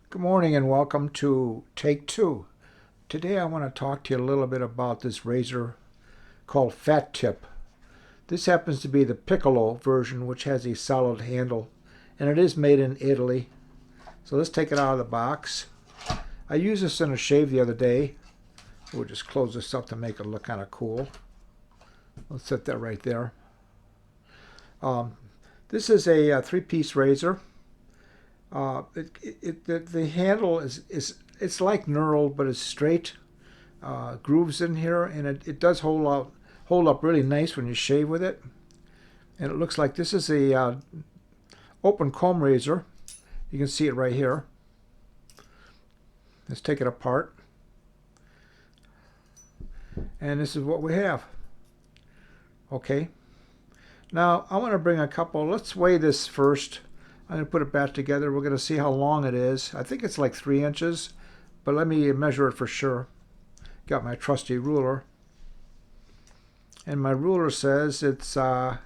Good morning and welcome to Take Two. Today I want to talk to you a little bit about this razor called FATIP. This happens to be the Piccolo version, which has a solid handle, and it is made in Italy. So let's take it out of the box. I used this in a shave the other day. We'll just close this up to make it look kind of cool. Let's set that right there. This is a three-piece razor. The handle is it's like knurled, but it's straight. Grooves in here, and it does hold up really nice when you shave with it. And it looks like this is a open comb razor. You can see it right here. Let's take it apart, and this is what we have. Okay. Now I want to bring a couple. Let's weigh this first. I'm going to put it back together. We're going to see how long it is. I think it's like 3 inches, but let me measure it for sure. Got my trusty ruler. And my ruler says it's, we're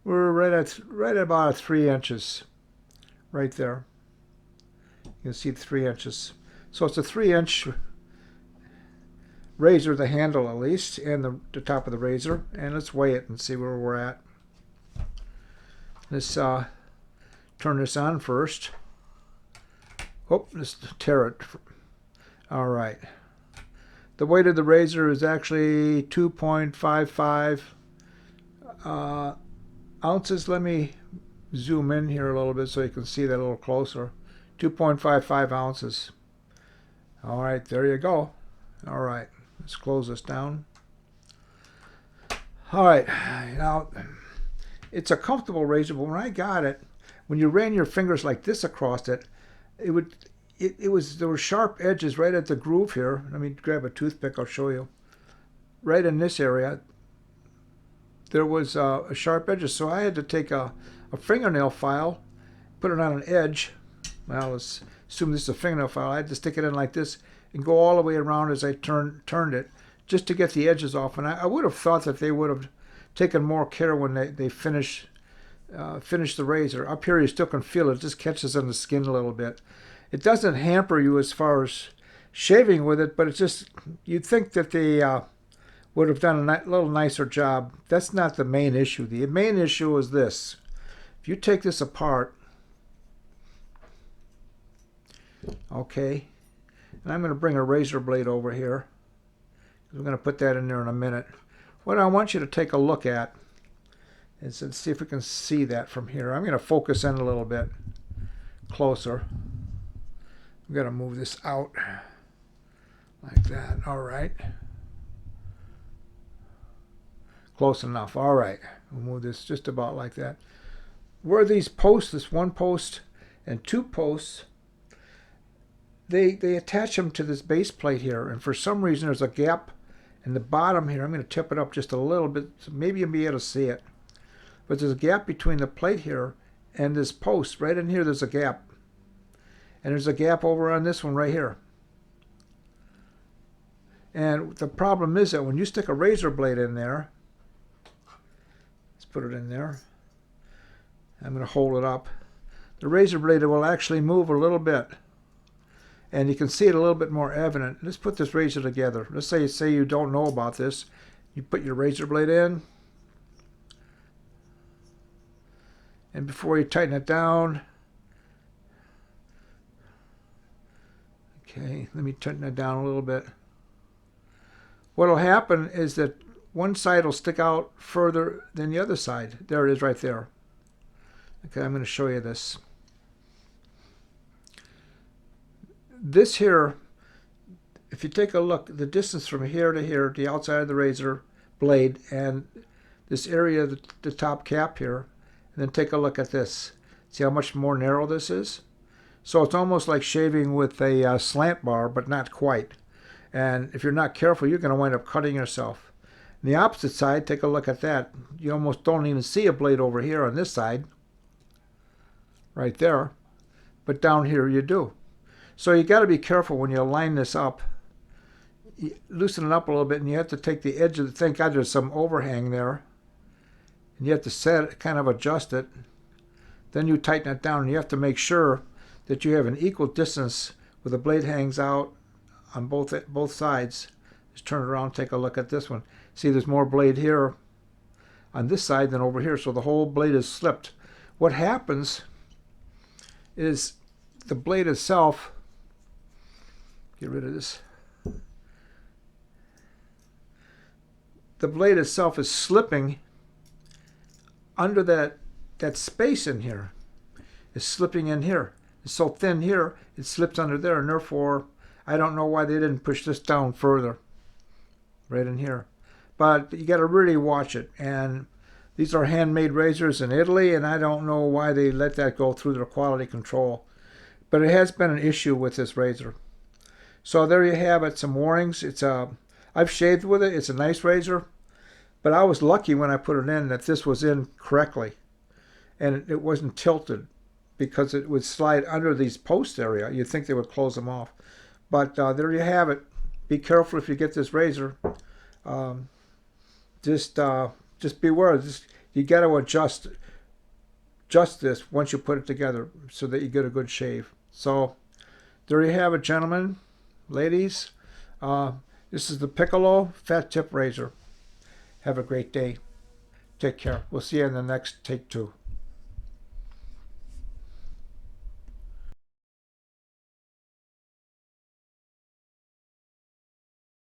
right at about 3 inches. Right there. You can see 3 inches. So it's a 3-inch razor, the handle at least, and the top of the razor. And let's weigh it and see where we're at. Let's turn this on first. Oh, let's tear it. All right. The weight of the razor is actually 2.55 ounces. Let me zoom in here a little bit so you can see that a little closer. 2.55 ounces. All right, there you go. All right, let's close this down. All right, now it's a comfortable razor, but when I got it, when you ran your fingers like this across it, there were sharp edges right at the groove here. Let me grab a toothpick, I'll show you. Right in this area, there was a sharp edges, so I had to take a fingernail file, put it on an edge. Well, let's assume this is a fingernail file. I had to stick it in like this and go all the way around as I turned it, just to get the edges off. And I would have thought that they would have taken more care when they finish the razor. Up here you still can feel it. It just catches on the skin a little bit. It doesn't hamper you as far as shaving with it, but it's just, you'd think that they would have done a little nicer job. That's not the main issue. The main issue is this. If you take this apart, okay, and I'm going to bring a razor blade over here. We're going to put that in there in a minute. What I want you to take a look at is, let's see if we can see that from here. I'm going to focus in a little bit closer. I'm going to move this out like that. All right. Close enough. All right. We'll move this just about like that. Where these posts, this one post and two posts, they attach them to this base plate here, and for some reason there's a gap in the bottom here. I'm going to tip it up just a little bit, so maybe you'll be able to see it. But there's a gap between the plate here and this post. Right in here there's a gap. And there's a gap over on this one right here. And the problem is that when you stick a razor blade in there, let's put it in there. I'm going to hold it up. The razor blade will actually move a little bit. And you can see it a little bit more evident. Let's put this razor together. Let's say you don't know about this. You put your razor blade in. And before you tighten it down, okay, let me tighten it down a little bit. What will happen is that one side will stick out further than the other side. There it is right there. Okay, I'm going to show you this. This here, if you take a look, the distance from here to here, the outside of the razor blade, and this area, the top cap here, and then take a look at this. See how much more narrow this is? So it's almost like shaving with a slant bar, but not quite. And if you're not careful, you're going to wind up cutting yourself. On the opposite side, take a look at that. You almost don't even see a blade over here on this side, right there, but down here you do. So you got to be careful when you line this up. You loosen it up a little bit, and you have to take the edge of the, thank God there's some overhang there. And you have to kind of adjust it Then you tighten it down, and you have to make sure that you have an equal distance where the blade hangs out on both sides. Just turn it around, take a look at this one. See, there's more blade here on this side than over here, so the whole blade is slipped. What happens is the blade itself, get rid of this, the blade itself is slipping under that space in here. It's slipping in here. It's so thin here, it slips under there, and therefore, I don't know why they didn't push this down further, right in here. But you got to really watch it. And these are handmade razors in Italy, and I don't know why they let that go through their quality control. But it has been an issue with this razor. So there you have it, some warnings. I've shaved with it. It's a nice razor. But I was lucky when I put it in that this was in correctly. And it wasn't tilted, because it would slide under these post area. You'd think they would close them off. But there you have it. Be careful if you get this razor. Just beware. You got to adjust this once you put it together so that you get a good shave. So there you have it, gentlemen, ladies. This is the Piccolo Fat Tip Razor. Have a great day. Take care. We'll see you in the next take 2.